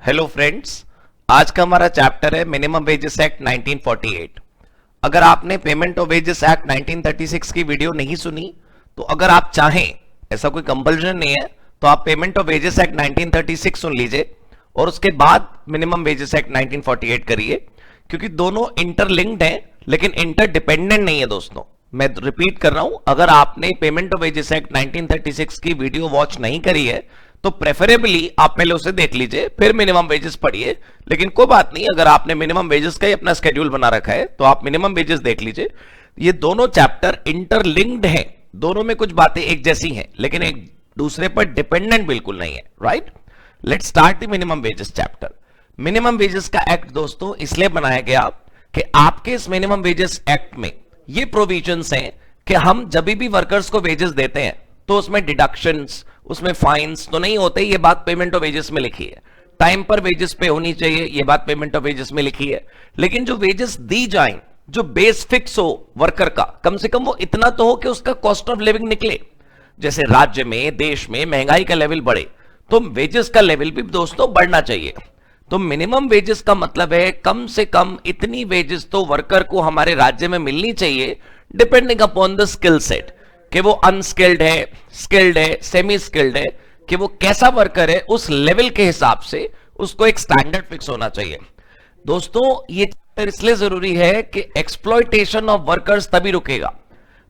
Hello friends, आज का हमारा चैप्टर है मिनिमम वेजेस एक्ट 1948। अगर आपने पेमेंट ऑफ वेजेस एक्ट 1936 की वीडियो नहीं सुनी तो अगर आप चाहें, ऐसा कोई कंपल्शन नहीं है, तो आप पेमेंट ऑफ वेजेस एक्ट 1936 सुन लीजिए और उसके बाद मिनिमम वेजेस एक्ट 1948 करिए, क्योंकि दोनों इंटरलिंक्ड हैं लेकिन इंटरडिपेंडेंट नहीं है दोस्तों। मैं रिपीट कर रहा हूं, अगर आपने पेमेंट ऑफ वेजेस एक्ट 1936 की वीडियो वॉच नहीं करी है तो प्रेफरेबली आप पहले उसे देख लीजिए, फिर मिनिमम वेजेस पढ़िए। लेकिन कोई बात नहीं, अगर आपने मिनिमम वेजेस का ही अपना स्केड्यूल बना रखा है तो आप मिनिमम वेजेस देख लीजिए। ये दोनों चैप्टर इंटरलिंक्ड हैं, दोनों में कुछ बातें एक जैसी हैं लेकिन एक दूसरे पर डिपेंडेंट बिल्कुल नहीं है। Right, let's start the minimum wages chapter. Minimum wages का एक्ट दोस्तों इसलिए बनाया गया कि आपके इस मिनिमम वेजेस एक्ट में ये प्रोविजंस हैं कि हम जब भी वर्कर्स को वेजेस देते हैं तो उसमें डिडक्शंस, उसमें फाइन्स तो नहीं होते। ये बात पेमेंट ऑफ वेजेस में लिखी है। टाइम पर वेजेस पे होनी चाहिए, ये बात पेमेंट ऑफ वेजेस में लिखी है। लेकिन जो वेजेस दी जाएं, जो बेस फिक्स हो वर्कर का, कम से कम वो इतना तो हो कि उसका कॉस्ट ऑफ लिविंग निकले। जैसे राज्य में, देश में महंगाई का लेवल बढ़े तो वेजेस का लेवल भी दोस्तों बढ़ना चाहिए। तो मिनिमम वेजेस का मतलब है कम से कम इतनी वेजेस तो वर्कर को हमारे राज्य में मिलनी चाहिए, depending upon the skill set, कि वो अनस्किल्ड है, स्किल्ड है, सेमी स्किल्ड है, कि वो कैसा वर्कर है, उस लेवल के हिसाब से उसको एक स्टैंडर्ड फिक्स होना चाहिए। दोस्तों ये चैप्टर इसलिए जरूरी है कि एक्सप्लॉयटेशन ऑफ वर्कर्स तभी रुकेगा।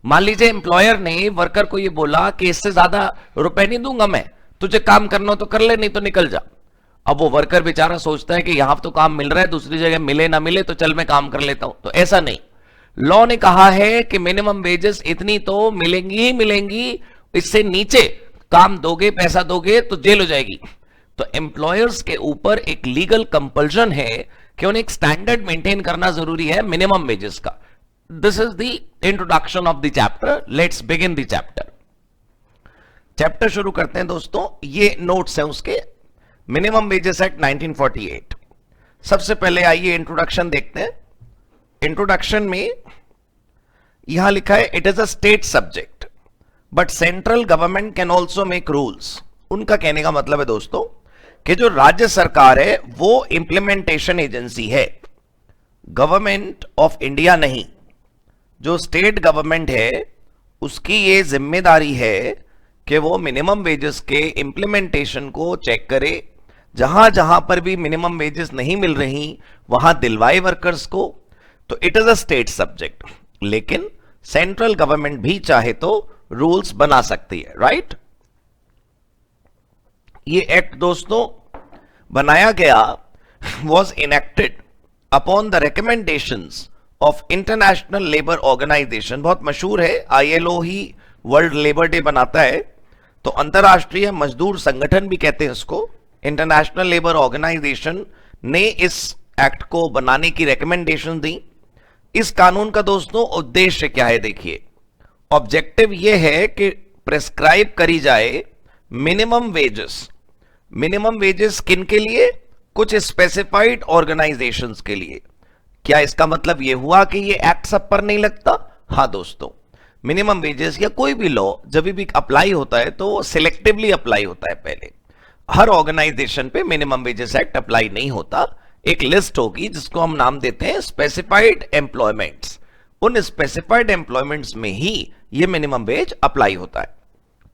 मान लीजिए एम्प्लॉयर ने वर्कर को ये बोला कि इससे ज्यादा रुपए नहीं दूंगा मैं, तुझे काम करना हो तो कर ले, नहीं तो निकल जा। अब वो वर्कर बेचारा सोचता है कि यहां तो काम मिल रहा है, दूसरी जगह मिले ना मिले तो चल मैं काम कर लेता हूं। तो ऐसा नहीं, लॉ ने कहा है कि मिनिमम वेजेस इतनी तो मिलेंगी ही मिलेंगी, इससे नीचे काम दोगे, पैसा दोगे तो जेल हो जाएगी। तो एम्प्लॉयर्स के ऊपर एक लीगल कंपल्शन है कि उन्हें एक स्टैंडर्ड मेंटेन करना जरूरी है मिनिमम वेजेस का। This is the introduction of the chapter. Let's begin the chapter. Chapter शुरू करते हैं दोस्तों। ये नोट्स हैं उसके, मिनिमम वेजेस एक्ट 1948। सबसे पहले आइए इंट्रोडक्शन देखते हैं। इंट्रोडक्शन में यहां लिखा है, it is a state subject but central government can also make rules. उनका कहने का मतलब है दोस्तों कि जो राज्य सरकार है वो इंप्लीमेंटेशन एजेंसी है, गवर्नमेंट ऑफ इंडिया नहीं। जो स्टेट गवर्नमेंट है उसकी ये जिम्मेदारी है कि वो मिनिमम वेजेस के इंप्लीमेंटेशन को चेक करे, जहां जहां पर भी मिनिमम वेजेस नहीं मिल रही वहां दिलवाए वर्कर्स को। तो it is a state subject, लेकिन सेंट्रल गवर्नमेंट भी चाहे तो रूल्स बना सकती है। राइट, ये एक्ट दोस्तों बनाया गया, was enacted upon the recommendations of International Labour Organisation. बहुत मशहूर है, ILO ही वर्ल्ड लेबर डे बनाता है, तो अंतरराष्ट्रीय मजदूर संगठन भी कहते हैं उसको। इंटरनेशनल लेबर ऑर्गेनाइजेशन ने इस एक्ट को बनाने की रिकमेंडेशन दी। इस कानून का दोस्तों उद्देश्य क्या है, देखिए। ऑब्जेक्टिव यह है कि प्रेस्क्राइब करी जाए मिनिमम वेजेस। मिनिमम वेजेस किन के लिए? कुछ स्पेसिफाइड ऑर्गेनाइजेशंस के लिए। क्या इसका मतलब यह हुआ कि यह एक्ट सब पर नहीं लगता? हाँ दोस्तों, मिनिमम वेजेस या कोई भी लॉ जब भी अप्लाई होता है तो सिलेक्टिवली अप्लाई होता है। पहले हर ऑर्गेनाइजेशन पे मिनिमम वेजेस एक्ट अप्लाई नहीं होता। एक लिस्ट होगी जिसको हम नाम देते हैं स्पेसिफाइड एम्प्लॉयमेंट्स। उन स्पेसिफाइड एम्प्लॉयमेंट्स में ही ये मिनिमम वेज अप्लाई होता है।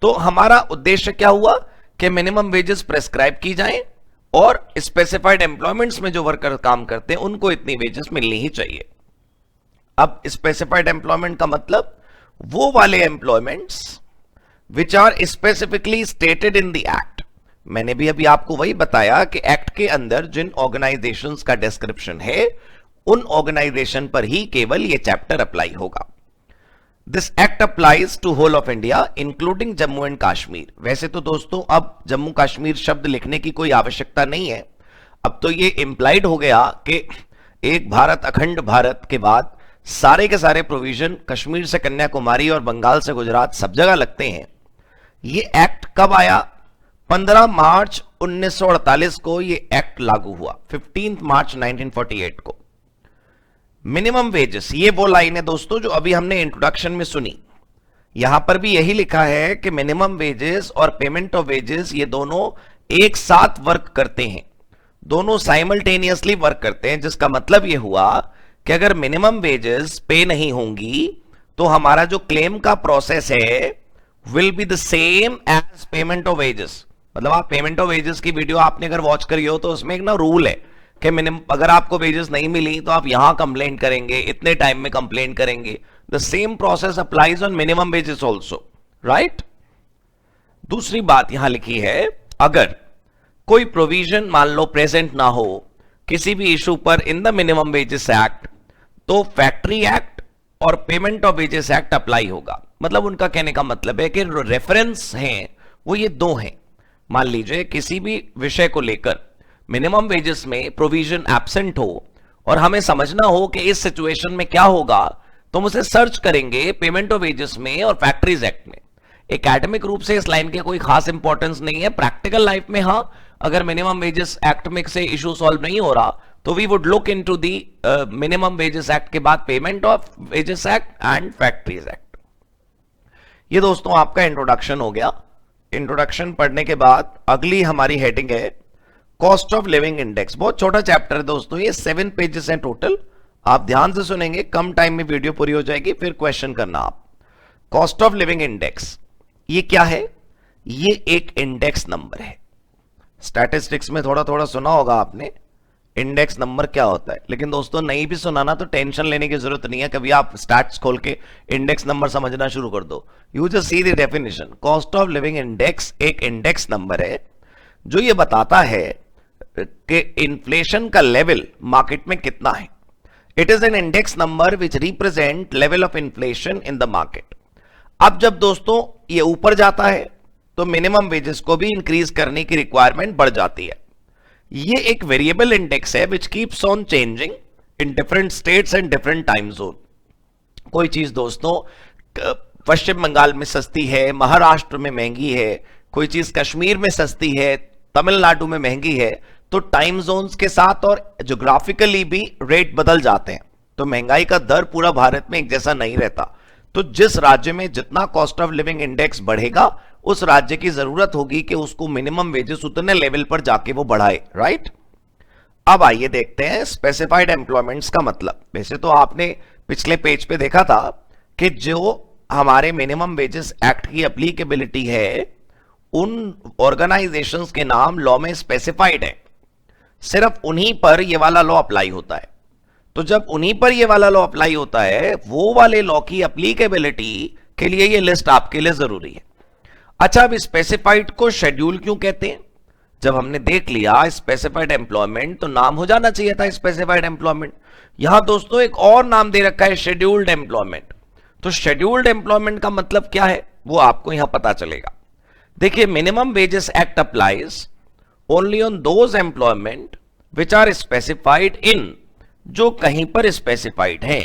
तो हमारा उद्देश्य क्या हुआ कि मिनिमम वेजेस प्रेस्क्राइब की जाएं और स्पेसिफाइड एम्प्लॉयमेंट्स में जो वर्कर काम करते हैं उनको इतनी वेजेस मिलनी ही चाहिए। अब स्पेसिफाइड एम्प्लॉयमेंट का मतलब वो वाले employments which are specifically stated in the act. मैंने भी अभी आपको वही बताया कि एक्ट के अंदर जिन ऑर्गेनाइजेशंस का डिस्क्रिप्शन है उन ऑर्गेनाइजेशन पर ही केवल ये चैप्टर अप्लाई होगा। This act applies to whole of India including Jammu and Kashmir. वैसे तो दोस्तों अब जम्मू कश्मीर शब्द लिखने की कोई आवश्यकता नहीं है, अब तो ये इंप्लाइड हो गया कि एक भारत अखंड भारत के बाद सारे के सारे प्रोविजन कश्मीर से कन्याकुमारी और बंगाल से गुजरात सब जगह लगते हैं। ये एक्ट कब आया? 15 मार्च 1948 को ये एक्ट लागू हुआ, 15 मार्च 1948 को। मिनिमम वेजेस, ये वो लाइन है दोस्तों जो अभी हमने इंट्रोडक्शन में सुनी। यहां पर भी यही लिखा है कि मिनिमम वेजेस और पेमेंट ऑफ वेजेस ये दोनों एक साथ वर्क करते हैं। दोनों साइमल्टेनियसली वर्क करते हैं, जिसका मतलब ये हुआ कि अगर मिनिमम वेजेस पे नहीं होंगी तो हमारा जो क्लेम का प्रोसेस है will be the same as payment of wages. मतलब आप पेमेंट ऑफ वेजेस की वीडियो आपने अगर वॉच करी हो तो उसमें एक ना रूल है कि मिनिमम अगर आपको वेजेस नहीं मिली तो आप यहां कंप्लेंट करेंगे, इतने टाइम में कंप्लेंट करेंगे। The same process applies on minimum wages also, right. दूसरी बात यहां लिखी है, अगर कोई प्रोविजन मान लो प्रेजेंट ना हो किसी भी इशू पर in the minimum wages act, तो फैक्ट्री एक्ट और payment of wages act apply होगा। मतलब उनका कहने का मतलब है कि रेफरेंस हैं वो ये दो हैं। मान लीजिए किसी भी विषय को लेकर मिनिमम वेजेस में प्रोविजन एब्सेंट हो और हमें समझना हो कि इस सिचुएशन में क्या होगा, तो हम उसे सर्च करेंगे पेमेंट ऑफ वेजेस में और फैक्ट्रीज एक्ट में। एकेडमिक रूप से इस लाइन के कोई खास इंपॉर्टेंस नहीं है, प्रैक्टिकल लाइफ में हाँ, अगर मिनिमम वेजेस एक्ट में से इशू सॉल्व नहीं हो रहा तो we would look into the minimum wages act के बाद payment of wages act and factories act. ये दोस्तों आपका इंट्रोडक्शन हो गया। इंट्रोडक्शन पढ़ने के बाद अगली हमारी हेडिंग है कॉस्ट ऑफ लिविंग इंडेक्स। बहुत छोटा चैप्टर है दोस्तों, ये 7 पेजेस हैं टोटल। आप ध्यान से सुनेंगे, कम टाइम में वीडियो पूरी हो जाएगी, फिर क्वेश्चन करना आप। कॉस्ट ऑफ लिविंग इंडेक्स ये क्या है? ये एक इंडेक्स नंबर है। स्टैटिस्टिक्स में थोड़ा थोड़ा सुना होगा आपने इंडेक्स नंबर क्या होता है, लेकिन दोस्तों नहीं भी सुनाना तो टेंशन लेने की जरूरत नहीं है। कभी आप स्टैट्स खोल के इंडेक्स नंबर समझना शुरू कर दो, you just see the definition. Cost of living index एक इंडेक्स नंबर है जो ये बताता है कि इन्फ्लेशन का लेवल मार्केट में कितना है। It is an index number which represent level of inflation in the market. अब जब दोस्तों ये ऊपर जाता है तो मिनिमम वेजेस को भी इंक्रीज करने की रिक्वायरमेंट बढ़ जाती है। ये एक वेरिएबल इंडेक्स है which keeps on changing in different states and different time zone. कोई चीज दोस्तों पश्चिम बंगाल में सस्ती है, महाराष्ट्र में महंगी है, कोई चीज कश्मीर में सस्ती है, तमिलनाडु में महंगी है, तो टाइम जोन्स के साथ और ज्योग्राफिकली भी रेट बदल जाते हैं। तो महंगाई का दर पूरा भारत में एक जैसा नहीं रहता। तो जिस राज्य में जितना कॉस्ट ऑफ लिविंग इंडेक्स बढ़ेगा उस राज्य की जरूरत होगी कि उसको मिनिमम वेजेस उतने लेवल पर जाके वो बढ़ाए, राइट। अब आइए देखते हैं स्पेसिफाइड एम्प्लॉयमेंट्स का मतलब। वैसे तो आपने पिछले पेज पे देखा था कि जो हमारे मिनिमम वेजेस एक्ट की एप्लीकेबिलिटी है उन ऑर्गेनाइजेशंस के नाम लॉ में स्पेसिफाइड है, सिर्फ उन्हीं पर ये वाला लॉ अप्लाई होता है। तो जब उन्हीं पर ये वाला लॉ अप्लाई होता है, वो वाले लॉ की एप्लीकेबिलिटी के लिए ये लिस्ट आपके लिए जरूरी है। अच्छा, अब स्पेसिफाइड को शेड्यूल क्यों कहते हैं? जब हमने देख लिया स्पेसिफाइड एम्प्लॉयमेंट तो नाम हो जाना चाहिए था स्पेसिफाइड एम्प्लॉयमेंट। यहां दोस्तों एक और नाम दे रखा है शेड्यूल्ड एम्प्लॉयमेंट। तो शेड्यूल्ड एम्प्लॉयमेंट का मतलब क्या है वो आपको यहां पता चलेगा। देखिए, minimum wages act applies only on those employment which are specified in, जो कहीं पर स्पेसिफाइड है।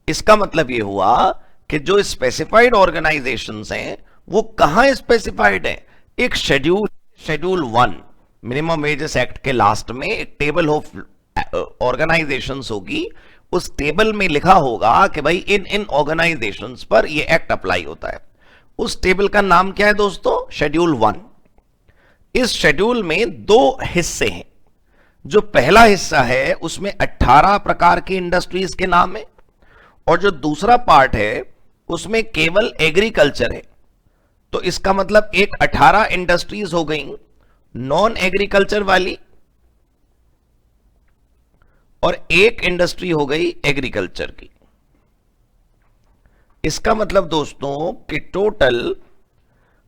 इसका मतलब यह हुआ कि जो स्पेसिफाइड ऑर्गेनाइजेशंस हैं वो कहां स्पेसिफाइड है। एक शेड्यूल 1 मिनिमम वेजेस एक्ट के लास्ट में एक टेबल ऑफ ऑर्गेनाइजेशंस होगी। उस टेबल में लिखा होगा कि भाई इन इन ऑर्गेनाइजेशंस पर ये एक्ट अप्लाई होता है। उस टेबल का नाम क्या है दोस्तों? शेड्यूल 1। इस शेड्यूल में 2 हिस्से हैं। जो पहला हिस्सा है उसमें 18 प्रकार की इंडस्ट्रीज के नाम है और जो दूसरा पार्ट है उसमें केवल एग्रीकल्चर है। तो इसका मतलब एक 18 इंडस्ट्रीज हो गई नॉन एग्रीकल्चर वाली और एक इंडस्ट्री हो गई एग्रीकल्चर की। इसका मतलब दोस्तों कि टोटल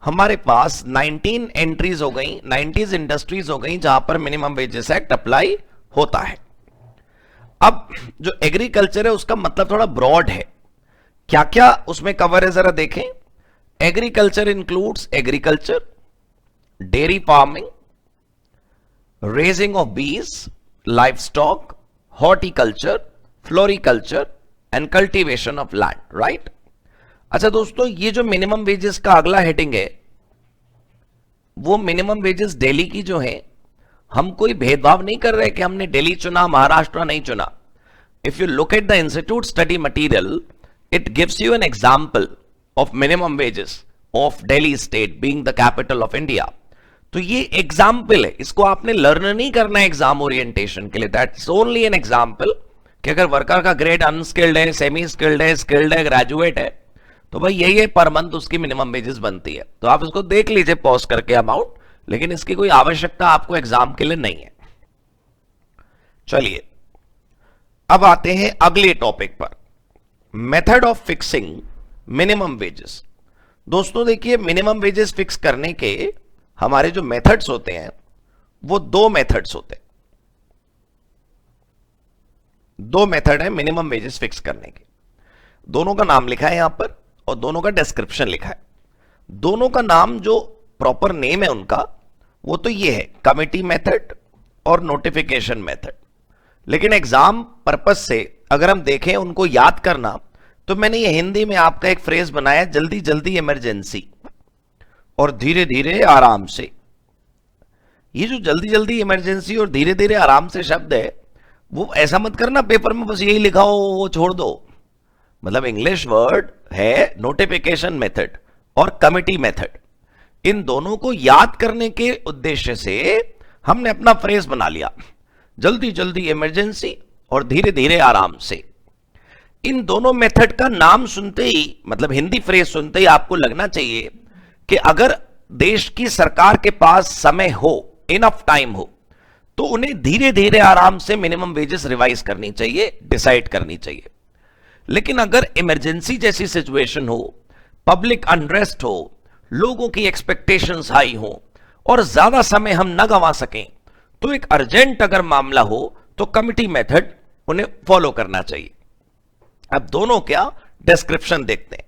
हमारे पास 19 एंट्रीज हो गई, 90 इंडस्ट्रीज हो गई जहां पर मिनिमम वेजेस एक्ट अप्लाई होता है। अब जो एग्रीकल्चर है उसका मतलब थोड़ा ब्रॉड है। क्या क्या उसमें कवर है जरा देखें। Agriculture includes agriculture, dairy farming, raising of bees, livestock, horticulture, floriculture and cultivation of land, right. अच्छा दोस्तों, ये जो मिनिमम वेजेस का अगला हेडिंग है वो मिनिमम वेजेस दिल्ली की जो है, हम कोई भेदभाव नहीं कर रहे कि हमने दिल्ली चुना महाराष्ट्र नहीं चुना। If you look at the institute study material, it gives you an example of minimum wages of Delhi state being the capital of India. तो ये एग्जाम्पल है, इसको आपने लर्न नहीं करना है एग्जाम ओरिएंटेशन के लिए, दैट्स ओनली एन एग्जाम्पल कि अगर वर्कर का ग्रेड अनस्किल्ड है, सेमी स्किल्ड है, स्किल्ड है, ग्रेजुएट है, तो भाई यही है पर मंथ उसकी मिनिमम वेजेस बनती है। तो आप इसको देख लीजिए पॉज करके अमाउंट, लेकिन इसकी कोई आवश्यकता आपको एग्जाम के लिए नहीं है। चलिए अब आते हैं अगले टॉपिक पर, method of fixing minimum wages. दोस्तों देखिए, मिनिमम वेजेस फिक्स करने के हमारे जो मेथड्स होते हैं वो दो मेथड्स होते हैं, दो मेथड है मिनिमम वेजेस फिक्स करने के। दोनों का नाम लिखा है यहां पर और दोनों का डिस्क्रिप्शन लिखा है। दोनों का नाम जो प्रॉपर नेम है उनका वो तो ये है, कमिटी मेथड और नोटिफिकेशन मेथड। लेकिन एग्जाम पर्पस से अगर हम देखें उनको याद करना, तो मैंने ये हिंदी में आपका एक फ्रेज बनाया, जल्दी जल्दी इमरजेंसी और धीरे धीरे आराम से। ये जो जल्दी जल्दी इमरजेंसी और धीरे धीरे आराम से शब्द है, वो ऐसा मत करना पेपर में बस यही लिखा हो वो छोड़ दो। मतलब इंग्लिश वर्ड है नोटिफिकेशन मेथड और कमिटी मेथड। इन दोनों को याद करने के उद्देश्य से हमने अपना फ्रेज बना लिया, जल्दी जल्दी इमरजेंसी और धीरे धीरे आराम से। इन दोनों मेथड का नाम सुनते ही, मतलब हिंदी फ्रेज सुनते ही आपको लगना चाहिए कि अगर देश की सरकार के पास समय हो, इनफ टाइम हो, तो उन्हें धीरे धीरे आराम से मिनिमम वेजेस रिवाइज करनी चाहिए, डिसाइड करनी चाहिए। लेकिन अगर इमरजेंसी जैसी सिचुएशन हो, पब्लिक अनरेस्ट हो, लोगों की एक्सपेक्टेशंस हाई हो और ज्यादा समय हम न गंवा सकें, तो एक अर्जेंट अगर मामला हो तो कमिटी मेथड उन्हें फॉलो करना चाहिए। अब दोनों क्या डिस्क्रिप्शन देखते हैं।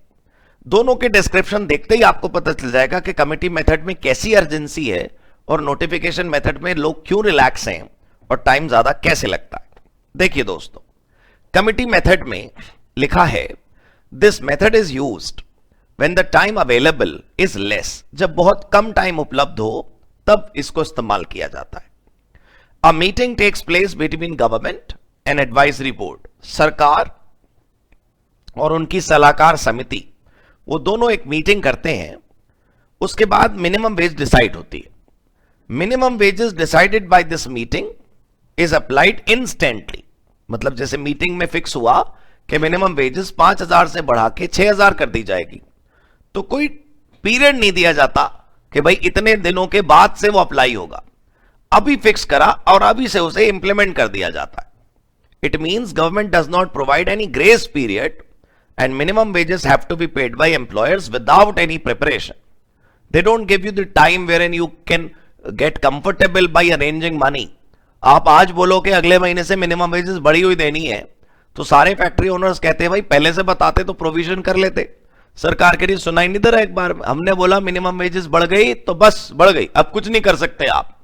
दोनों के डिस्क्रिप्शन देखते ही आपको पता चल जाएगा कि कमिटी मेथड में कैसी अर्जेंसी है और नोटिफिकेशन मेथड में लोग क्यों रिलैक्स हैं और टाइम ज्यादा कैसे लगता है। देखिए दोस्तों, कमिटी मेथड में लिखा है, this method is used when the time available is less. जब बहुत कम टाइम उपलब्ध हो तब इसको इस्तेमाल किया जाता है। A meeting takes place between government and advisory board. सरकार और उनकी सलाहकार समिति, वो दोनों एक मीटिंग करते हैं, उसके बाद मिनिमम वेज डिसाइड होती है। Minimum wages decided by this meeting is applied instantly. मतलब जैसे मीटिंग में फिक्स हुआ कि मिनिमम वेजेस 5,000 से बढ़ा के 6,000 कर दी जाएगी, तो कोई पीरियड नहीं दिया जाता कि भाई इतने दिनों के बाद से वो अप्लाई होगा। अभी फिक्स करा और अभी से उसे इंप्लीमेंट कर दिया जाता है। It means government does not provide any grace period and minimum wages have to be paid by employers without any preparation. They don't give you the time wherein you can get comfortable by arranging money. आप आज बोलो कि अगले महीने से minimum wages बढ़ी हुई देनी है, तो सारे फैक्ट्री ओनर्स कहते हैं भाई पहले से बताते तो प्रोविजन कर लेते। सरकार के लिए सुनाई नहीं दे रहा, एक बार हमने बोला मिनिमम वेजेस बढ़ गई तो बस बढ़ गई, अब कुछ नहीं कर सकते आप।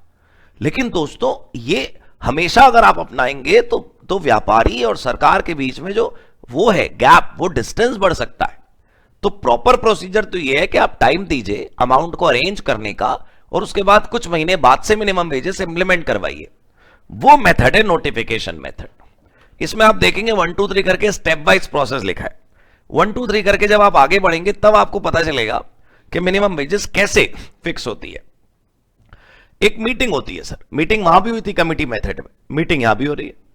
लेकिन दोस्तों ये हमेशा अगर आप अपनाएंगे तो व्यापारी और सरकार के बीच में जो वो है गैप, वो डिस्टेंस बढ़ सकता है। तो प्रॉपर प्रोसीजर तो ये है कि आप टाइम दीजिए अमाउंट को अरेंज करने का और उसके बाद कुछ महीने बाद से मिनिमम वेजेस इंप्लीमेंट करवाइए। वो मेथड है नोटिफिकेशन मेथड। इसमें आप देखेंगे 1 2 3 करके स्टेप वाइज प्रोसेस लिखा है। 1 2 3 करके जब आप आगे बढ़ेंगे तब आपको पता चलेगा कि मिनिमम वेजेस कैसे फिक्स होती है। एक मीटिंग होती है सर, मीटिंग वहां भी हुई थी कमिटी मेथड में, मीटिंग यहां भी हो रही है।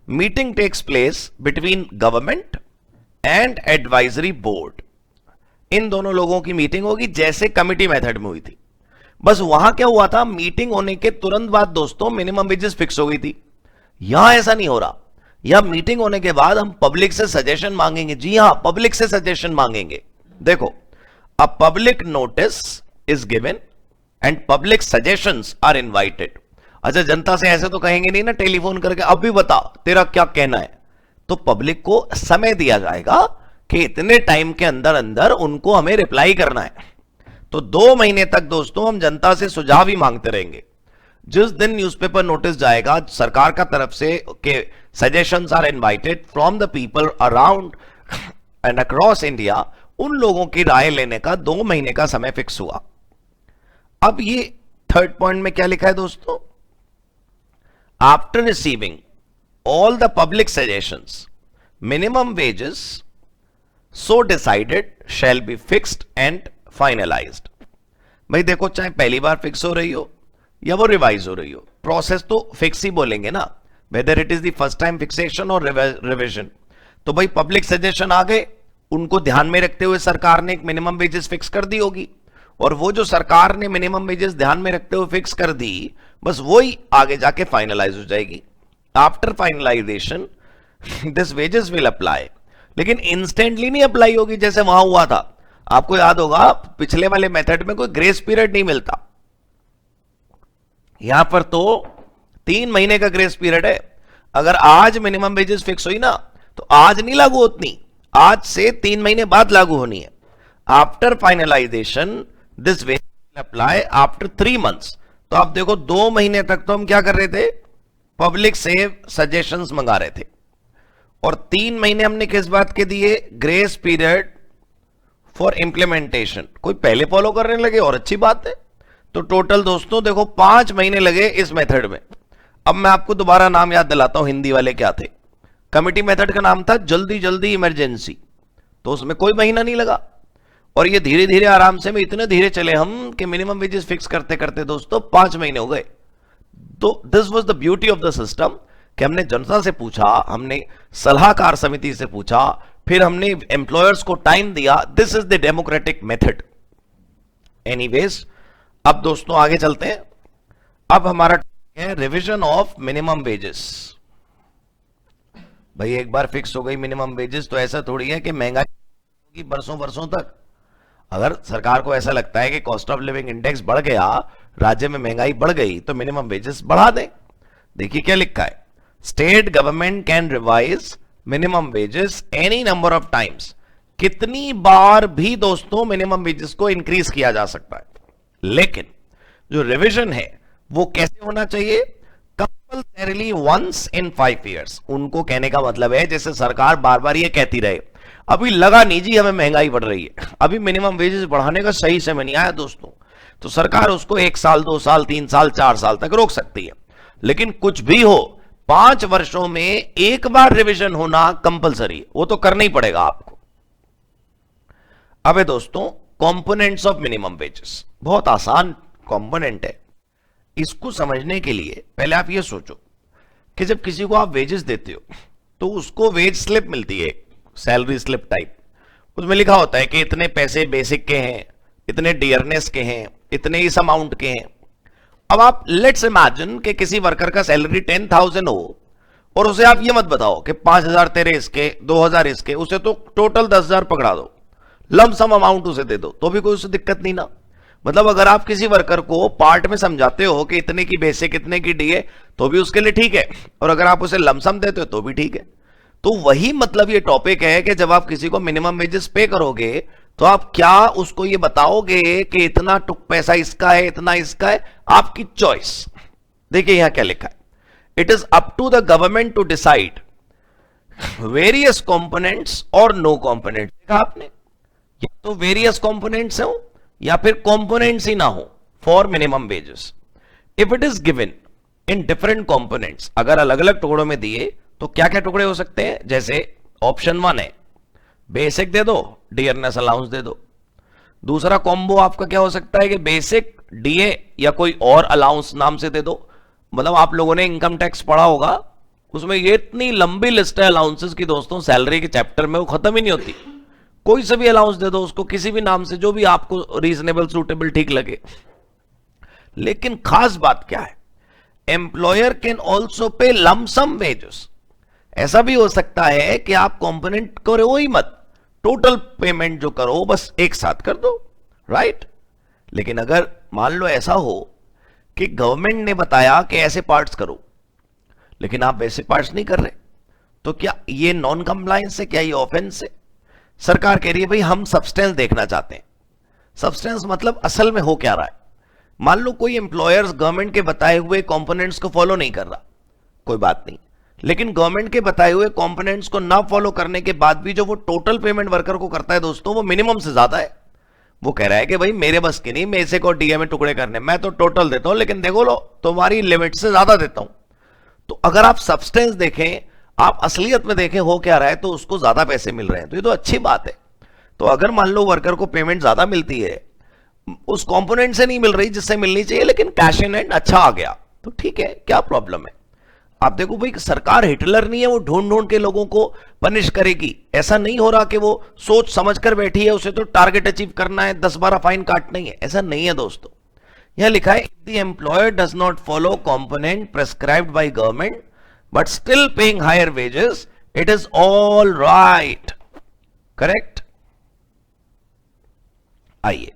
Meeting takes place between government and advisory board. इन दोनों लोगों की मीटिंग होगी जैसे कमिटी मेथड में हुई थी। बस वहां क्या हुआ था, मीटिंग होने के तुरंत बाद दोस्तों मिनिमम वेजेस फिक्स हो गई थी। यहां ऐसा नहीं हो रहा। यहां मीटिंग होने के बाद हम पब्लिक से सजेशन मांगेंगे। जी हां, पब्लिक से सजेशन मांगेंगे। देखो, a public notice is given and public suggestions are invited. अच्छा, जनता से ऐसे तो कहेंगे नहीं ना टेलीफोन करके अब भी बता तेरा क्या कहना है। तो पब्लिक को समय दिया जाएगा कि इतने टाइम के अंदर अंदर उनको हमें रिप्लाई करना है। तो 2 महीने तक दोस्तों हम जनता से सुझाव ही मांगते रहेंगे। जिस दिन न्यूज़पेपर नोटिस जाएगा सरकार का तरफ से कि suggestions are invited from the people around and across India, उन लोगों की राय लेने का 2 महीने का समय फिक्स हुआ। अब ये थर्ड पॉइंट में क्या लिखा है दोस्तों, after receiving all the public suggestions, minimum wages so decided shall be fixed and finalized. भाई देखो, चाहे पहली बार फिक्स हो रही हो या वो रिवाइज हो रही हो, प्रोसेस तो फिक्स ही बोलेंगे ना, whether it is the first time fixation और रिविजन। तो भाई पब्लिक सजेशन आ गए, उनको ध्यान में रखते हुए सरकार ने एक मिनिमम वेजेस फिक्स कर दी होगी, और वो जो सरकार ने मिनिमम वेजेस ध्यान में रखते हुए फिक्स कर दी, बस वो ही आगे जाके फाइनलाइज हो जाएगी। After finalisation this wages will apply, लेकिन इंस्टेंटली नहीं अप्लाई होगी जैसे वहां हुआ था। आपको याद होगा पिछले वाले मेथड में कोई ग्रेस पीरियड नहीं मिलता, यहां पर तो 3 महीने का ग्रेस पीरियड है। अगर आज मिनिमम वेजेस फिक्स हुई ना, तो आज नहीं लागू होती, आज से 3 महीने बाद लागू होनी है। After finalisation this wage apply after 3 months. तो आप देखो 2 महीने तक तो हम क्या कर रहे थे, पब्लिक से सजेशंस मंगा रहे थे, और 3 महीने हमने किस बात के दिए, ग्रेस पीरियड फॉर इंप्लीमेंटेशन। कोई पहले फॉलो करने लगे और अच्छी बात है। तो टोटल दोस्तों देखो 5 महीने लगे इस मेथड में। अब मैं आपको दोबारा नाम याद दिलाता हूं, हिंदी वाले क्या थे। कमिटी मेथड का नाम था जल्दी जल्दी इमरजेंसी, तो उसमें कोई महीना नहीं लगा, और ये धीरे धीरे आराम से में इतने धीरे चले हम कि मिनिमम वेजेस फिक्स करते करते दोस्तों 5 महीने हो गए। तो this was the beauty of the system कि हमने जनता से पूछा, हमने सलाहकार समिति से पूछा, फिर हमने एम्प्लॉयर्स को टाइम दिया। This is the democratic method. Anyways, अब दोस्तों आगे चलते हैं। अब हमारा है रिवीजन ऑफ मिनिमम वेजेस। भाई एक बार फिक्स हो गई मिनिमम वेजेस तो ऐसा थोड़ी है कि महंगाई होगी बरसों बरसों तक। अगर सरकार को ऐसा लगता है कि कॉस्ट ऑफ लिविंग इंडेक्स बढ़ गया, राज्य में महंगाई बढ़ गई, तो मिनिमम वेजेस बढ़ा दें। देखिए क्या लिखा है, state government can revise minimum wages any number of times. कितनी बार भी दोस्तों मिनिमम वेजेस को इंक्रीज किया जा सकता है, लेकिन जो रिवीजन है वो कैसे होना चाहिए, कंपल्सरीली वंस इन 5 ईयर्स। उनको कहने का मतलब है जैसे सरकार बार बार ये कहती रहे, अभी लगा नहीं जी हमें महंगाई बढ़ रही है, अभी मिनिमम वेजेस बढ़ाने का सही समय नहीं आया दोस्तों, तो सरकार उसको 1 साल 2 साल 3 साल 4 साल तक रोक सकती है। लेकिन कुछ भी हो, 5 वर्षों में एक बार रिवीजन होना कंपल्सरी, वो तो करना ही पड़ेगा आपको। अब दोस्तों कंपोनेंट्स ऑफ मिनिमम वेजेस, बहुत आसान कंपोनेंट है। इसको समझने के लिए पहले आप ये सोचो कि जब किसी को आप वेजेस देते हो तो उसको वेज स्लिप मिलती है, सैलरी स्लिप टाइप। उसमें लिखा होता है कि इतने पैसे बेसिक के हैं, इतने डियरनेस के हैं, इतने इस अमाउंट के हैं। अब आप लेट्स इमेजिन कि किसी वर्कर का सैलरी 10,000 हो, और उसे आप ये मत बताओ कि 5,000 तेरे इसके, 2,000 इसके, उसे तो टोटल 10,000 पकड़ा दो, लम सम अमाउंट उसे दे दो, तो भी कोई उसे दिक्कत नहीं ना। मतलब अगर आप किसी वर्कर को पार्ट में समझाते हो कि इतने की बेसिक इतने की डीए, तो भी उसके लिए ठीक है, और अगर आप उसे लमसम देते हो तो भी ठीक है। तो वही मतलब ये टॉपिक है कि जब आप किसी को मिनिमम वेजेस पे करोगे तो आप क्या उसको ये बताओगे कि इतना टुक पैसा इसका है, इतना इसका है, आपकी चॉइस। देखिए यहां क्या लिखा है, it is up to the government to decide various components और नो कंपोनेंट्स। देखा आपने, या तो वेरियस कंपोनेंट्स हो या फिर कंपोनेंट्स ही ना हो for minimum wages. If it is given in different components, अगर अलग अलग टुकड़ों में दिए तो क्या क्या टुकड़े हो सकते हैं, जैसे ऑप्शन 1 है बेसिक दे दो, डियरनेस अलाउंस दे दो। दूसरा कॉम्बो आपका क्या हो सकता है कि बेसिक, डीए या कोई और अलाउंस नाम से दे दो। मतलब आप लोगों ने इनकम टैक्स पढ़ा होगा, उसमें ये इतनी लंबी लिस्ट है अलाउंसेस की दोस्तों, सैलरी के चैप्टर में वो खत्म ही नहीं होती। कोई से भी अलाउंस दे दो उसको, किसी भी नाम से, जो भी आपको रीजनेबल सूटेबल ठीक लगे। लेकिन खास बात क्या है, एम्प्लॉयर कैन ऑल्सो पे लमसम वेजेस। ऐसा भी हो सकता है कि आप कंपोनेंट करो ही मत, टोटल पेमेंट जो करो बस एक साथ कर दो, राइट। लेकिन अगर मान लो ऐसा हो कि गवर्नमेंट ने बताया कि ऐसे पार्ट्स करो, लेकिन आप वैसे पार्ट्स नहीं कर रहे, तो क्या ये नॉन कंप्लायंस है, क्या ये ऑफेंस है? सरकार कह रही है भाई हम सब्सटेंस देखना चाहते हैं। सब्सटेंस मतलब असल में हो क्या रहा है। मान लो कोई एम्प्लॉयर्स गवर्नमेंट के बताए हुए कंपोनेंट्स को फॉलो नहीं कर रहा, कोई बात नहीं, लेकिन गवर्नमेंट के बताए हुए कंपोनेंट्स को ना फॉलो करने के बाद भी जो वो टोटल पेमेंट वर्कर को करता है दोस्तों, वो मिनिमम से ज्यादा है। वो कह रहा है कि भाई मेरे बस की नहीं बेसिक और डीए में टुकड़े करने, मैं तो टोटल देता हूं, लेकिन देखो लो तुम्हारी लिमिट से ज्यादा देता हूं। तो अगर आप सब्सटेंस देखें, आप असलियत में देखें हो क्या रहा है, तो उसको ज्यादा पैसे मिल रहे हैं, तो ये तो अच्छी बात है। तो अगर मान लो वर्कर को पेमेंट ज्यादा मिलती है, उस कंपोनेंट से नहीं मिल रही जिससे मिलनी चाहिए, लेकिन कैश इन हैंड अच्छा आ गया तो ठीक है, क्या प्रॉब्लम है। आप देखो भाई, सरकार हिटलर नहीं है, वो ढूंढ ढूंढ के लोगों को पनिश करेगी। ऐसा नहीं हो रहा कि वो सोच समझ कर बैठी है, उसे तो टारगेट अचीव करना है, 10-12 फाइन काटना ही है, ऐसा नहीं है दोस्तों। यहां लिखा है, if the employer does not follow component prescribed by government but still paying higher wages, it is all right. Correct. आइए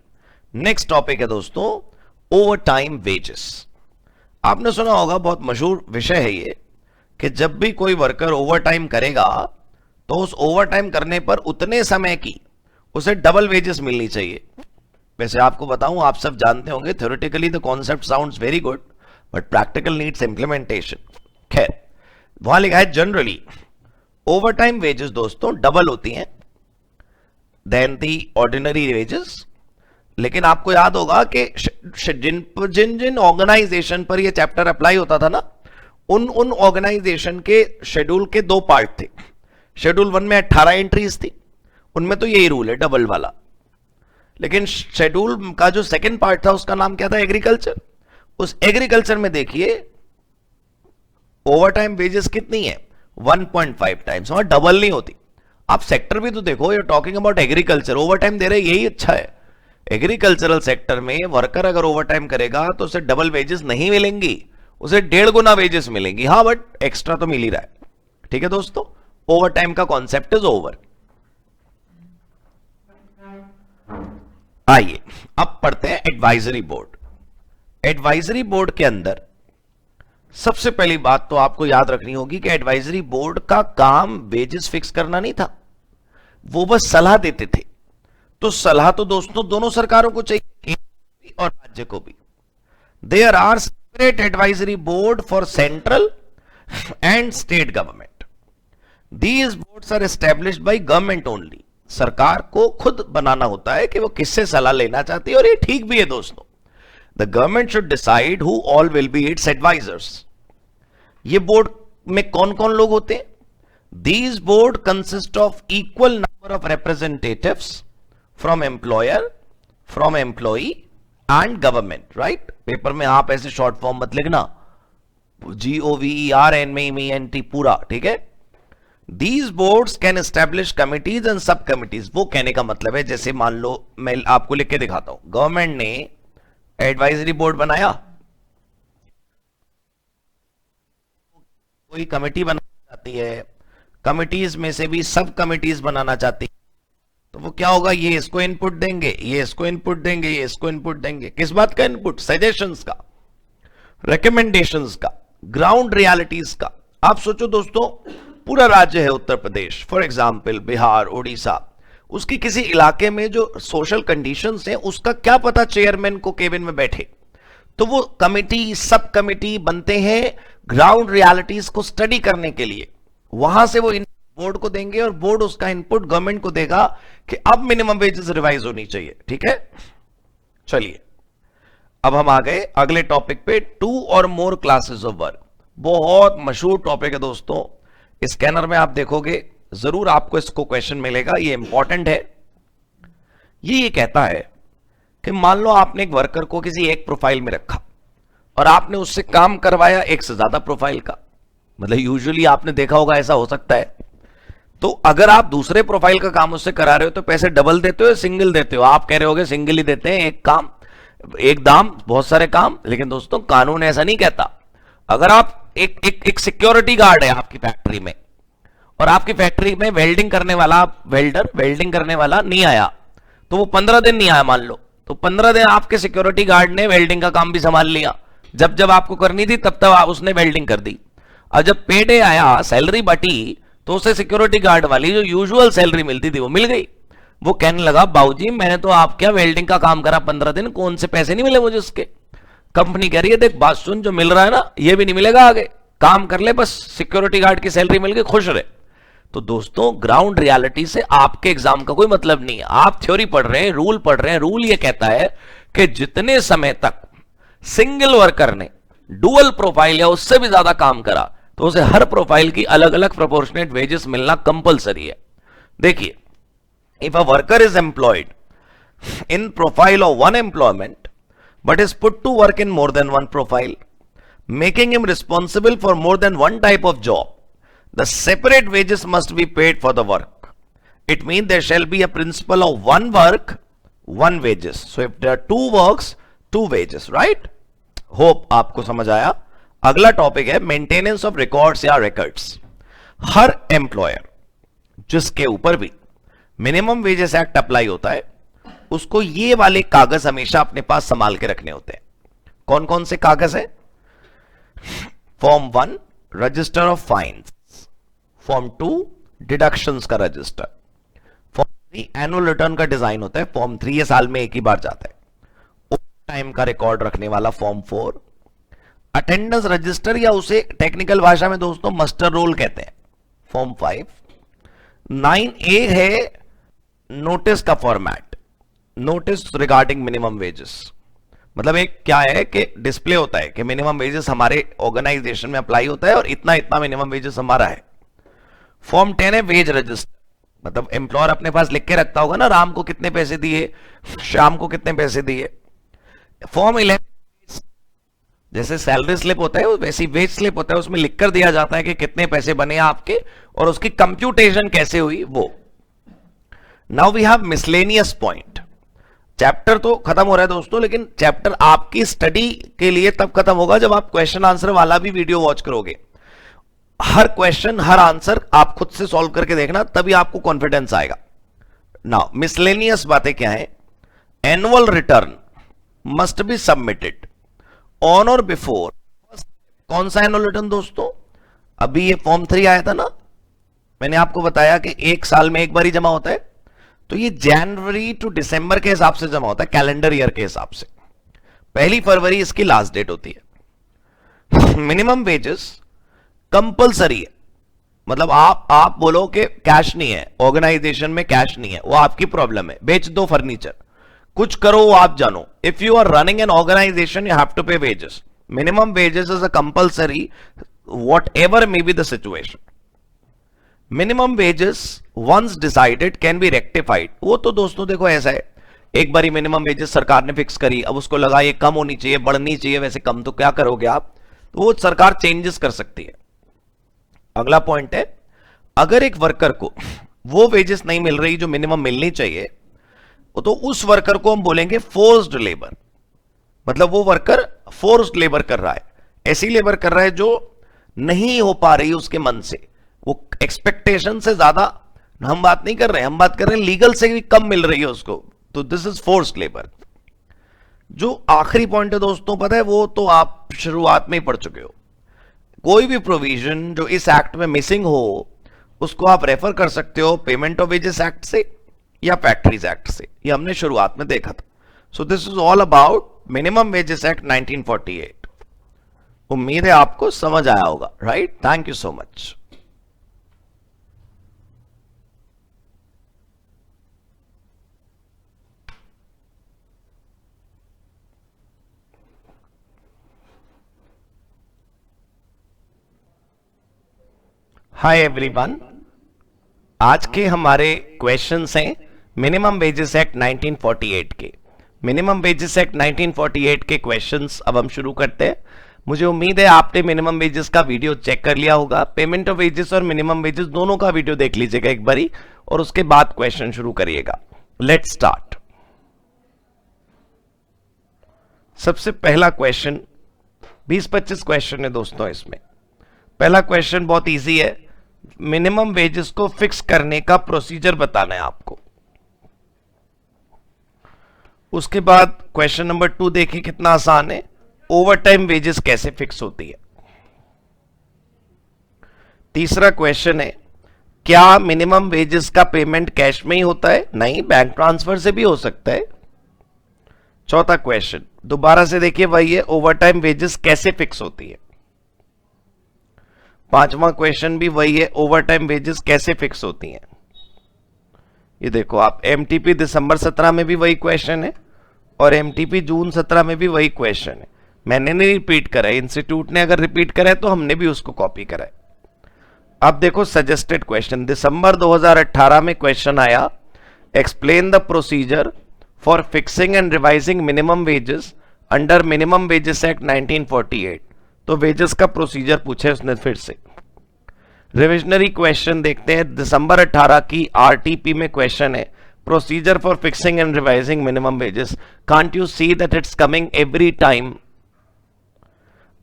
नेक्स्ट टॉपिक है दोस्तों, ओवर टाइम वेजेस। आपने सुना होगा, बहुत मशहूर विषय है ये, कि जब भी कोई वर्कर ओवर टाइम करेगा तो उस ओवर टाइम करने पर उतने समय की उसे डबल वेजेस मिलनी चाहिए। वैसे आपको बताऊं, आप सब जानते होंगे, theoretically the concept sounds very good but practical needs implementation. खैर, वहां लिखा है जनरली ओवर टाइम वेजेस दोस्तों डबल होती हैं देन दी ऑर्डिनरी वेजेस। लेकिन आपको याद होगा कि जिन जिन ऑर्गेनाइजेशन पर यह चैप्टर अप्लाई होता था ना, उन ऑर्गेनाइजेशन के शेड्यूल के 2 पार्ट थे। शेड्यूल 1 में 18 एंट्रीज थी, उनमें तो यही रूल है डबल वाला। लेकिन शेड्यूल का जो सेकंड पार्ट था उसका नाम क्या था, एग्रीकल्चर। उस एग्रीकल्चर में देखिए ओवर टाइम वेजेस कितनी है, 1.5 टाइम्स, वहां डबल नहीं होती। आप सेक्टर भी तो देखो, you talking about agriculture, over time दे रहे, यही अच्छा है। एग्रीकल्चरल सेक्टर में वर्कर अगर ओवर टाइम करेगा तो उसे डबल वेजेस नहीं मिलेंगी, उसे 1.5 गुना वेजेस मिलेंगी। हाँ, बट एक्स्ट्रा तो मिल ही रहा है। ठीक है दोस्तों, ओवर टाइम का कॉन्सेप्ट इज ओवर। आइए अब पढ़ते हैं एडवाइजरी बोर्ड। एडवाइजरी बोर्ड के अंदर सबसे पहली बात तो आपको याद रखनी होगी कि एडवाइजरी बोर्ड का काम वेजेस फिक्स करना नहीं था, वो बस सलाह देते थे। तो सलाह तो दोस्तों दोनों सरकारों को चाहिए, केंद्र भी और राज्य को भी। There are separate advisory board for central and state government. These boards are established by government only. सरकार को खुद बनाना होता है कि वो किससे सलाह लेना चाहती है, और ये ठीक भी है दोस्तों। The government should decide who all will be its advisors. ये बोर्ड में कौन कौन लोग होते हैं? These board consist of equal number of representatives from employer, from employee and government. Right, paper में आप ऐसे शॉर्ट फॉर्म मत लिखना, GOVERNMENT पूरा, ठीक है। These boards can establish committees and सब कमिटीज। वो कहने का मतलब है, जैसे मान लो मैं आपको लिख के दिखाता हूं, गवर्नमेंट ने एडवाइजरी बोर्ड बनाया, कोई कमिटी बनाना चाहती है, कमिटीज में से भी सब कमिटीज बनाना चाहती है, तो वो क्या होगा, ये इसको इनपुट देंगे, ये इसको इनपुट देंगे, ये इसको इनपुट देंगे। किस बात का इनपुट? सजेशंस का, रिकमेंडेशंस का, ग्राउंड रियलिटीज का। आप सोचो दोस्तों, पूरा राज्य है उत्तर प्रदेश, फॉर एग्जाम्पल बिहार, उड़ीसा, उसकी किसी इलाके में जो सोशल कंडीशंस हैं उसका क्या पता चेयरमैन को केबिन में बैठे। तो वो कमिटी, सब कमिटी बनते हैं ग्राउंड रियलिटीज को स्टडी करने के लिए। वहां से वो बोर्ड को देंगे और बोर्ड उसका इनपुट गवर्नमेंट को देगा कि अब मिनिमम वेजेस रिवाइज होनी चाहिए। ठीक है, चलिए अब हम आ गए अगले टॉपिक पे, 2 और मोर क्लासेस ऑफ वर्क। बहुत मशहूर टॉपिक है दोस्तों, स्कैनर में आप देखोगे जरूर आपको इसको क्वेश्चन मिलेगा, ये इंपॉर्टेंट है। ये कहता है कि मान लो आपने एक वर्कर को किसी एक प्रोफाइल में रखा और आपने उससे काम करवाया एक से ज्यादा प्रोफाइल का। मतलब यूजुअली आपने देखा होगा, ऐसा हो सकता है। तो अगर आप दूसरे प्रोफाइल का काम उससे करा रहे हो तो पैसे डबल देते हो या सिंगल देते हो? आप कह रहे होगे सिंगल ही देते हैं, एक काम एक दाम बहुत सारे काम। लेकिन दोस्तों कानून ऐसा नहीं कहता। अगर आप एक सिक्योरिटी गार्ड है आपकी फैक्ट्री में और आपकी फैक्ट्री में वेल्डिंग करने वाला वेल्डिंग करने वाला नहीं आया, तो वो 15 दिन नहीं आया मान लो, तो 15 दिन आपके सिक्योरिटी गार्ड ने वेल्डिंग का काम भी संभाल लिया। जब जब आपको करनी थी तब तब उसने वेल्डिंग कर दी। और जब पे डे आया, सैलरी बटी, तो उसे सिक्योरिटी गार्ड वाली जो यूजुअल सैलरी मिलती थी वो मिल गई। वो कहने लगा बाबूजी मैंने तो आप क्या वेल्डिंग का काम करा 15 दिन, कौन से पैसे नहीं मिले मुझे उसके। कंपनी कह रही है देख बात सुन, जो मिल रहा है ना ये भी नहीं मिलेगा आगे, काम कर ले, बस सिक्योरिटी गार्ड की सैलरी मिल गई, खुश रहे। तो दोस्तों ग्राउंड रियलिटी से आपके एग्जाम का कोई मतलब नहीं है। आप थ्योरी पढ़ रहे हैं, रूल पढ़ रहे हैं। रूल ये कहता है कि जितने समय तक सिंगल वर्कर ने डुअल प्रोफाइल या उससे भी ज्यादा काम करा तो उसे हर प्रोफाइल की अलग अलग प्रोपोर्शनेट वेजेस मिलना कंपलसरी है। देखिए, if a worker is employed in profile of one employment but is put to work in more than one profile, making him responsible for more than one type of job, the separate wages must be paid for the work. It means there shall be a principle of one work, one wages. So if there are two works, two wages, right? Hope आपको समझ आया. अगला topic है maintenance of records या records. हर employer जिसके ऊपर भी minimum wages act apply होता है उसको ये वाले कागज हमेशा अपने पास संभाल के रखने होते हैं. कौन कौन से कागज है? Form 1 register of fines, form 2 deductions का रजिस्टर, फॉर्म 3 एनुअल रिटर्न का डिजाइन होता है, फॉर्म 3 ये साल में एक ही बार जाता है, ओवर टाइम का रिकॉर्ड रखने वाला फॉर्म 4, अटेंडेंस रजिस्टर या उसे टेक्निकल भाषा में दोस्तों मस्टर रोल कहते हैं, फॉर्म 5, 9A है नोटिस का format, notice regarding minimum wages. मतलब एक क्या है कि डिस्प्ले होता है कि मिनिमम वेजेस हमारे ऑर्गेनाइजेशन में अप्लाई होता है और इतना इतना मिनिमम वेजेस हमारा है. फॉर्म 10 है वेज रजिस्टर, मतलब एम्प्लॉयर अपने पास लिख के रखता होगा ना राम को कितने पैसे दिए, श्याम को कितने पैसे दिए. फॉर्म 11 जैसे सैलरी स्लिप होता है वैसी वेज स्लिप होता है, उसमें लिखकर दिया जाता है कि कितने पैसे बने आपके और उसकी कंप्यूटेशन कैसे हुई वो. Now we have miscellaneous point. Chapter तो खत्म हो रहा है दोस्तों, लेकिन चैप्टर आपकी स्टडी के लिए तब खत्म होगा जब आप क्वेश्चन आंसर वाला भी वीडियो वॉच करोगे. हर क्वेश्चन हर आंसर आप खुद से सॉल्व करके देखना, तभी आपको कॉन्फिडेंस आएगा. नाउ मिसलेनियस बातें क्या है? Annual return must be submitted on और बिफोर. कौन सा एनुअल रिटर्न दोस्तों? अभी ये फॉर्म 3 आया था ना, मैंने आपको बताया कि एक साल में एक बार ही जमा होता है, तो ये जनवरी टू दिसंबर के हिसाब से जमा होता है, कैलेंडर ईयर के हिसाब से. 1 फरवरी इसकी लास्ट डेट होती है. मिनिमम वेजेस कंपलसरी है, मतलब आप बोलो कि कैश नहीं है, ऑर्गेनाइजेशन में कैश नहीं है, वो आपकी प्रॉब्लम है, बेच दो फर्नीचर, कुछ करो वो आप जानो. If you are running an organization you have to pay wages. Minimum wages is a compulsory whatever may be the situation. Minimum wages once decided can be rectified. वो तो दोस्तों देखो ऐसा है, एक बार मिनिमम वेजेस सरकार ने fix करी, अब उसको लगा ये कम होनी चाहिए, बढ़नी चाहिए, वैसे कम तो क्या करोगे आप, तो वो सरकार चेंजेस कर सकती है. अगला पॉइंट है, अगर एक वर्कर को वो वेजेस नहीं मिल रही जो मिनिमम मिलनी चाहिए, तो उस वर्कर को हम बोलेंगे फोर्स्ड लेबर. मतलब वो वर्कर फोर्स्ड लेबर कर रहा है, ऐसी लेबर कर रहा है जो नहीं हो पा रही उसके मन से, वो एक्सपेक्टेशन से ज्यादा हम बात नहीं कर रहे हैं, हम बात कर रहे हैं लीगल से भी कम मिल रही है उसको, तो दिस इज फोर्स्ड लेबर. जो आखिरी पॉइंट है दोस्तों पता है, वो तो आप शुरुआत में ही पढ़ चुके हो. कोई भी प्रोविजन जो इस एक्ट में मिसिंग हो उसको आप रेफर कर सकते हो पेमेंट ऑफ वेजेस एक्ट से या फैक्ट्रीज एक्ट से, ये हमने शुरुआत में देखा था. So this is all about minimum wages act 1948. उम्मीद है आपको समझ आया होगा, right? Thank you so much. Hi everyone, आज के हमारे क्वेश्चंस हैं मिनिमम वेजेस एक्ट 1948 के. मिनिमम वेजेस एक्ट 1948 के क्वेश्चंस अब हम शुरू करते हैं. मुझे उम्मीद है आपने मिनिमम वेजेस का वीडियो चेक कर लिया होगा. पेमेंट ऑफ वेजेस और मिनिमम वेजेस दोनों का वीडियो देख लीजिएगा एक बारी और उसके बाद क्वेश्चन शुरू करिएगा. Let's start. सबसे पहला क्वेश्चन, 20-25 क्वेश्चन है दोस्तों इसमें. पहला क्वेश्चन बहुत इजी है, मिनिमम वेजेस को फिक्स करने का प्रोसीजर बताना है आपको. उसके बाद क्वेश्चन नंबर 2 देखिए कितना आसान है, ओवर टाइम वेजेस कैसे फिक्स होती है. तीसरा क्वेश्चन है, क्या मिनिमम वेजेस का पेमेंट कैश में ही होता है? नहीं, बैंक ट्रांसफर से भी हो सकता है. चौथा क्वेश्चन दोबारा से देखिए वही है, ओवर टाइम वेजेस कैसे फिक्स होती है. पांचवा क्वेश्चन भी वही है, ओवर टाइम वेजेस कैसे फिक्स होती हैं. ये देखो आप, एमटीपी दिसंबर 17 में भी वही क्वेश्चन है और एमटीपी जून 17 में भी वही क्वेश्चन है. मैंने नहीं रिपीट करा है, इंस्टीट्यूट ने अगर रिपीट करा है तो हमने भी उसको कॉपी करा है. अब देखो सजेस्टेड क्वेश्चन, दिसंबर 2018 में क्वेश्चन आया, explain the procedure for fixing and revising minimum wages under minimum wages act 1948। तो वेजेस का प्रोसीजर पूछे उसने फिर से। रिविजनरी क्वेश्चन देखते हैं, दिसंबर 18 की आरटीपी में क्वेश्चन है, procedure for fixing and revising minimum wages, can't you see that it's coming every time.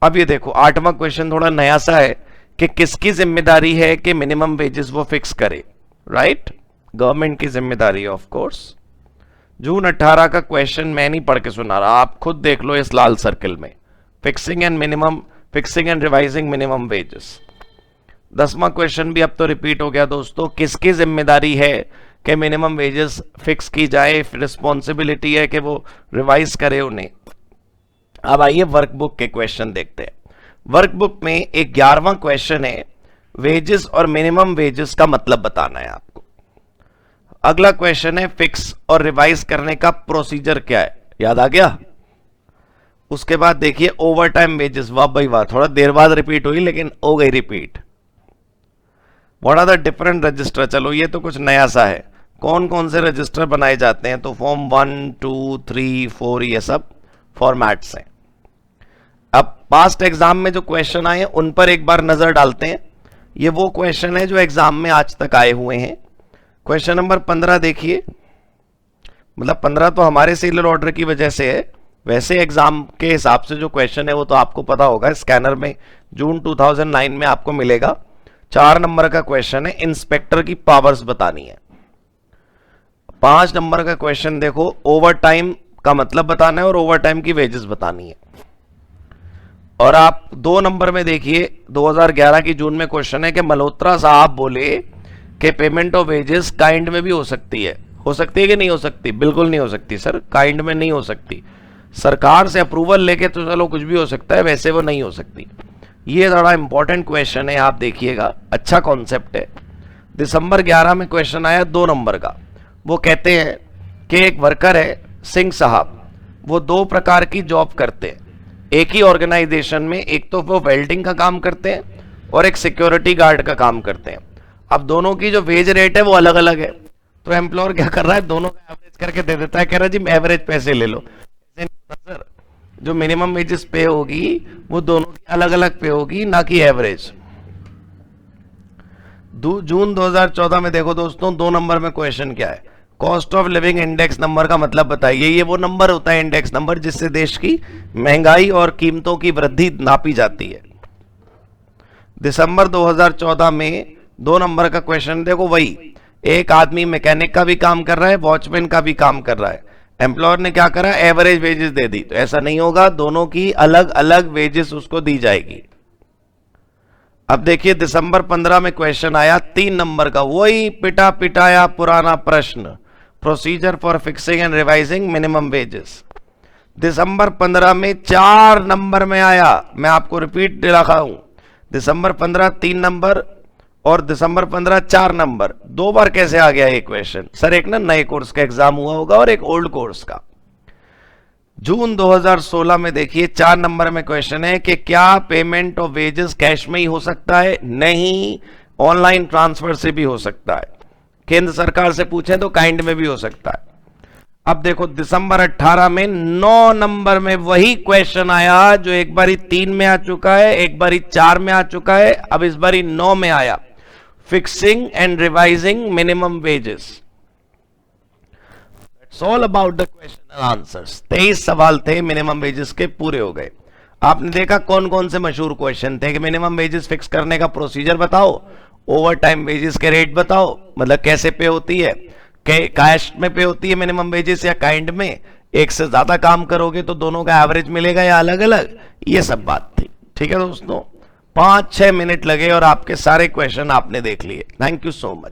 अब ये देखो 8वां क्वेश्चन थोड़ा नया सा है कि किसकी जिम्मेदारी है कि मिनिमम वेजेस वो फिक्स करे, राइट? गवर्नमेंट की जिम्मेदारी है ऑफ कोर्स। जून 18 का क्वेश्चन मैं नहीं पढ़ के सुना रहा, आप खुद देख लो इस लाल सर्कल में, fixing and revising minimum wages. 10वां क्वेश्चन भी अब तो रिपीट हो गया दोस्तों, किसकी जिम्मेदारी है कि मिनिमम वेजेस फिक्स की जाए, रिस्पॉन्सिबिलिटी है कि वो रिवाइज करे उन्हें। अब आइए वर्कबुक के क्वेश्चन देखते हैं। वर्कबुक में एक 11वां क्वेश्चन है, वेजेस और मिनिमम वेजेस का मतलब बताना है आपको। अगला क्वेश्चन है, फिक्स और रिवाइज करने का प्रोसीजर क्या है, याद आ गया? उसके बाद देखिए ओवर टाइम वेजेस, वाह भाई वाह, थोड़ा देर बाद रिपीट हुई लेकिन हो गई repeat. What are the different register, चलो ये तो कुछ नया सा है, कौन कौन से रजिस्टर बनाए जाते हैं, तो फॉर्म 1, 2, 3, 4 ये सब फॉर्मेट्स हैं। अब पास्ट एग्जाम में जो क्वेश्चन आए हैं उन पर एक बार नजर डालते हैं। ये वो क्वेश्चन है जो एग्जाम में आज तक आए हुए हैं। क्वेश्चन नंबर 15 देखिए, मतलब 15 तो हमारे सीरियल ऑर्डर की वजह से है, वैसे एग्जाम के हिसाब से जो क्वेश्चन है वो तो आपको पता होगा, स्कैनर में जून 2009 में आपको मिलेगा। 4 नंबर का क्वेश्चन है, इंस्पेक्टर की पावर्स बतानी है। 5 नंबर का क्वेश्चन देखो, ओवर टाइम का मतलब बताना है और ओवर टाइम की वेजेस बतानी है। और आप 2 नंबर में देखिए, 2011 की जून में क्वेश्चन है कि मल्होत्रा साहब बोले कि पेमेंट ऑफ वेजेस काइंड में भी हो सकती है कि नहीं हो सकती? बिल्कुल नहीं हो सकती सर, काइंड में नहीं हो सकती। सरकार से अप्रूवल लेके तो चलो कुछ भी हो सकता है, वैसे वो नहीं हो सकती। ये बड़ा इंपॉर्टेंट क्वेश्चन है, आप देखिएगा, अच्छा कॉन्सेप्ट है। दिसंबर 11 में क्वेश्चन आया 2 नंबर का, वो कहते हैं कि एक वर्कर है सिंह साहब, वो 2 प्रकार की जॉब करते हैं एक ही ऑर्गेनाइजेशन में, एक तो वो वेल्डिंग का काम करते हैं और एक सिक्योरिटी गार्ड का काम करते हैं। अब दोनों की जो वेज रेट है वो अलग अलग है, तो एम्प्लॉयर क्या कर रहा है, दोनों का एवरेज करके दे देता है, कह रहा है जी एवरेज पैसे ले लो। सर जो मिनिमम वेजेस पे होगी वो दोनों की अलग अलग पे होगी, ना कि एवरेज। जून 2014 में देखो दोस्तों, 2 नंबर में क्वेश्चन क्या है, cost of living index number का मतलब बताइए। ये वो नंबर होता है, इंडेक्स नंबर, जिससे देश की महंगाई और कीमतों की वृद्धि नापी जाती है। दिसंबर 2014 में 2 नंबर का क्वेश्चन देखो, वही एक आदमी मैकेनिक का भी काम कर रहा है, वॉचमैन का भी काम कर रहा है। एम्प्लॉयर ने क्या करा, एवरेज वेजेस दे दी, तो ऐसा नहीं होगा, दोनों की अलग अलग वेजेस उसको दी जाएगी। अब देखिए दिसंबर 15 में क्वेश्चन आया 3 नंबर का, वही पिटा पिटाया पुराना प्रश्न, procedure for fixing and revising minimum wages. दिसंबर 15 में 4 नंबर में आया, मैं आपको रिपीट दे रखा हूं, दिसंबर 15 3 नंबर और दिसंबर 15 4 नंबर, 2 बार कैसे आ गया ये क्वेश्चन? सर एक ना नए कोर्स का एग्जाम हुआ होगा और एक ओल्ड कोर्स का। जून 2016 में देखिए 4 नंबर में क्वेश्चन है कि क्या पेमेंट ऑफ वेजेस कैश में ही हो सकता है? नहीं, ऑनलाइन ट्रांसफर से भी हो सकता है। केंद्र सरकार से पूछें तो काइंड में भी हो सकता है। अब देखो दिसंबर 18 में 9 नंबर में वही क्वेश्चन आया जो एक बारी 3 में आ चुका है, एक बारी 4 में आ चुका है, अब इस बारी 9 में आया, fixing and revising minimum wages. It's all about the question and answers. 23 सवाल थे मिनिमम वेजेस के, पूरे हो गए। आपने देखा कौन कौन से मशहूर क्वेश्चन थे कि मिनिमम वेजेस फिक्स करने का प्रोसीजर बताओ, ओवर टाइम वेजेस के रेट बताओ, मतलब कैसे पे होती है, कैश में पे होती है मिनिमम वेजेस या काइंड में, एक से ज्यादा काम करोगे तो दोनों का एवरेज मिलेगा या अलग अलग, ये सब बात थी। ठीक है दोस्तों, 5-6 मिनट लगे और आपके सारे क्वेश्चन आपने देख लिए। Thank you so much.